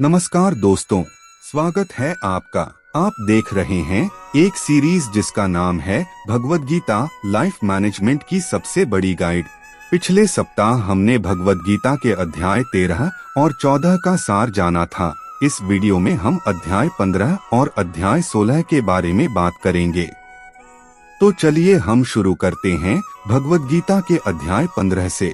नमस्कार दोस्तों, स्वागत है आपका। आप देख रहे हैं एक सीरीज जिसका नाम है भगवद गीता लाइफ मैनेजमेंट की सबसे बड़ी गाइड। पिछले सप्ताह हमने भगवद गीता के अध्याय 13 और 14 का सार जाना था। इस वीडियो में हम अध्याय 15 और अध्याय 16 के बारे में बात करेंगे। तो चलिए हम शुरू करते हैं भगवद गीता के अध्याय 15 से।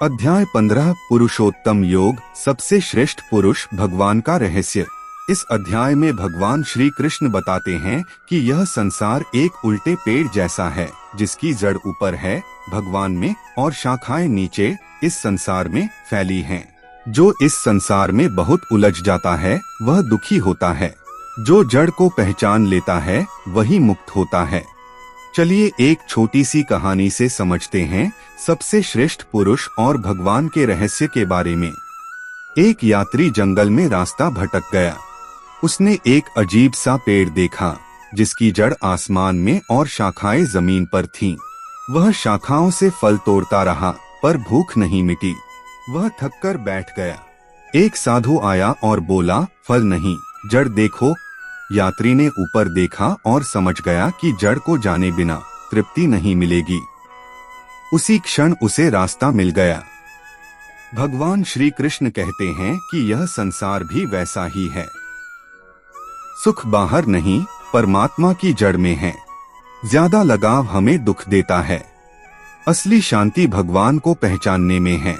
अध्याय 15 पुरुषोत्तम योग, सबसे श्रेष्ठ पुरुष भगवान का रहस्य। इस अध्याय में भगवान श्री कृष्ण बताते हैं कि यह संसार एक उल्टे पेड़ जैसा है, जिसकी जड़ ऊपर है भगवान में और शाखाएं नीचे इस संसार में फैली हैं। जो इस संसार में बहुत उलझ जाता है वह दुखी होता है। जो जड़ को पहचान लेता है वही मुक्त होता है। चलिए एक छोटी सी कहानी से समझते हैं सबसे श्रेष्ठ पुरुष और भगवान के रहस्य के बारे में। एक यात्री जंगल में रास्ता भटक गया। उसने एक अजीब सा पेड़ देखा जिसकी जड़ आसमान में और शाखाएं जमीन पर थीं। वह शाखाओं से फल तोड़ता रहा पर भूख नहीं मिटी। वह थककर बैठ गया। एक साधु आया और बोला, फल नहीं, जड़ देखो। यात्री ने ऊपर देखा और समझ गया कि जड़ को जाने बिना तृप्ति नहीं मिलेगी। उसी क्षण उसे रास्ता मिल गया। भगवान श्री कृष्ण कहते हैं कि यह संसार भी वैसा ही है। सुख बाहर नहीं, परमात्मा की जड़ में है। ज्यादा लगाव हमें दुख देता है। असली शांति भगवान को पहचानने में है।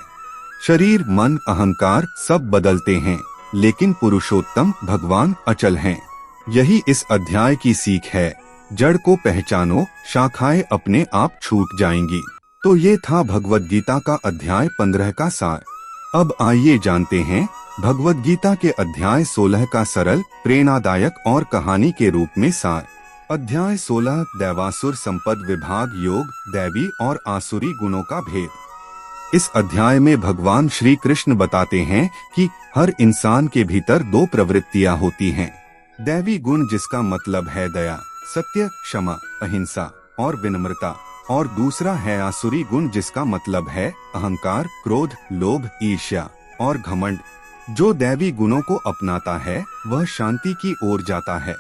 शरीर, मन, अहंकार सब बदलते हैं, लेकिन पुरुषोत्तम भगवान अचल हैं। यही इस अध्याय की सीख है। जड़ को पहचानो, शाखाएं अपने आप छूट जाएंगी। तो ये था भगवद गीता का अध्याय 15 का सार। अब आइए जानते हैं भगवद गीता के अध्याय 16 का सरल, प्रेरणादायक और कहानी के रूप में सार। अध्याय 16 दैवासुर संपद विभाग योग, दैवी और आसुरी गुणों का भेद। इस अध्याय में भगवान श्री कृष्ण बताते हैं कि हर इंसान के भीतर दो प्रवृत्तियां होती हैं। दैवी गुण जिसका मतलब है दया, सत्य, क्षमा, अहिंसा और विनम्रता, और दूसरा है आसुरी गुण जिसका मतलब है अहंकार, क्रोध, लोभ, ईर्ष्या और घमंड। जो दैवी गुणों को अपनाता है वह शांति की ओर जाता है,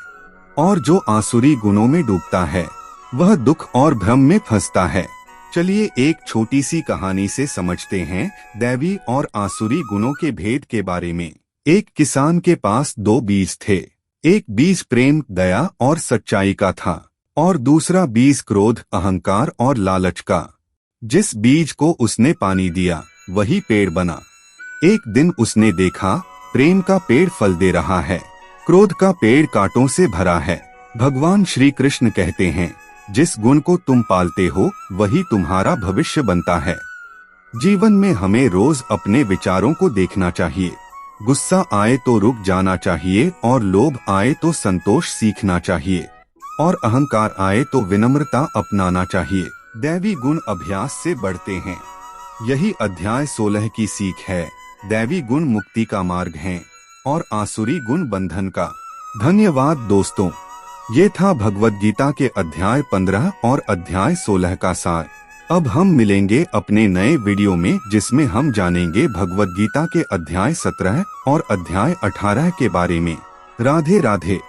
और जो आसुरी गुणों में डूबता है वह दुख और भ्रम में फंसता है। चलिए एक छोटी सी कहानी से समझते हैं दैवी और आसुरी गुणों के भेद के बारे में। एक किसान के पास दो बीज थे। एक बीज प्रेम, दया और सच्चाई का था और दूसरा बीज क्रोध, अहंकार और लालच का। जिस बीज को उसने पानी दिया वही पेड़ बना। एक दिन उसने देखा प्रेम का पेड़ फल दे रहा है, क्रोध का पेड़ कांटों से भरा है। भगवान श्री कृष्ण कहते हैं, जिस गुण को तुम पालते हो वही तुम्हारा भविष्य बनता है। जीवन में हमें रोज अपने विचारों को देखना चाहिए। गुस्सा आए तो रुक जाना चाहिए और लोभ आए तो संतोष सीखना चाहिए और अहंकार आए तो विनम्रता अपनाना चाहिए। दैवी गुण अभ्यास से बढ़ते हैं। यही अध्याय 16 की सीख है। दैवी गुण मुक्ति का मार्ग हैं और आसुरी गुण बंधन का। धन्यवाद दोस्तों, ये था भगवद गीता के अध्याय 15 और अध्याय 16 का सार। अब हम मिलेंगे अपने नए वीडियो में जिसमें हम जानेंगे भगवद गीता के अध्याय 17 और अध्याय 18 के बारे में। राधे राधे।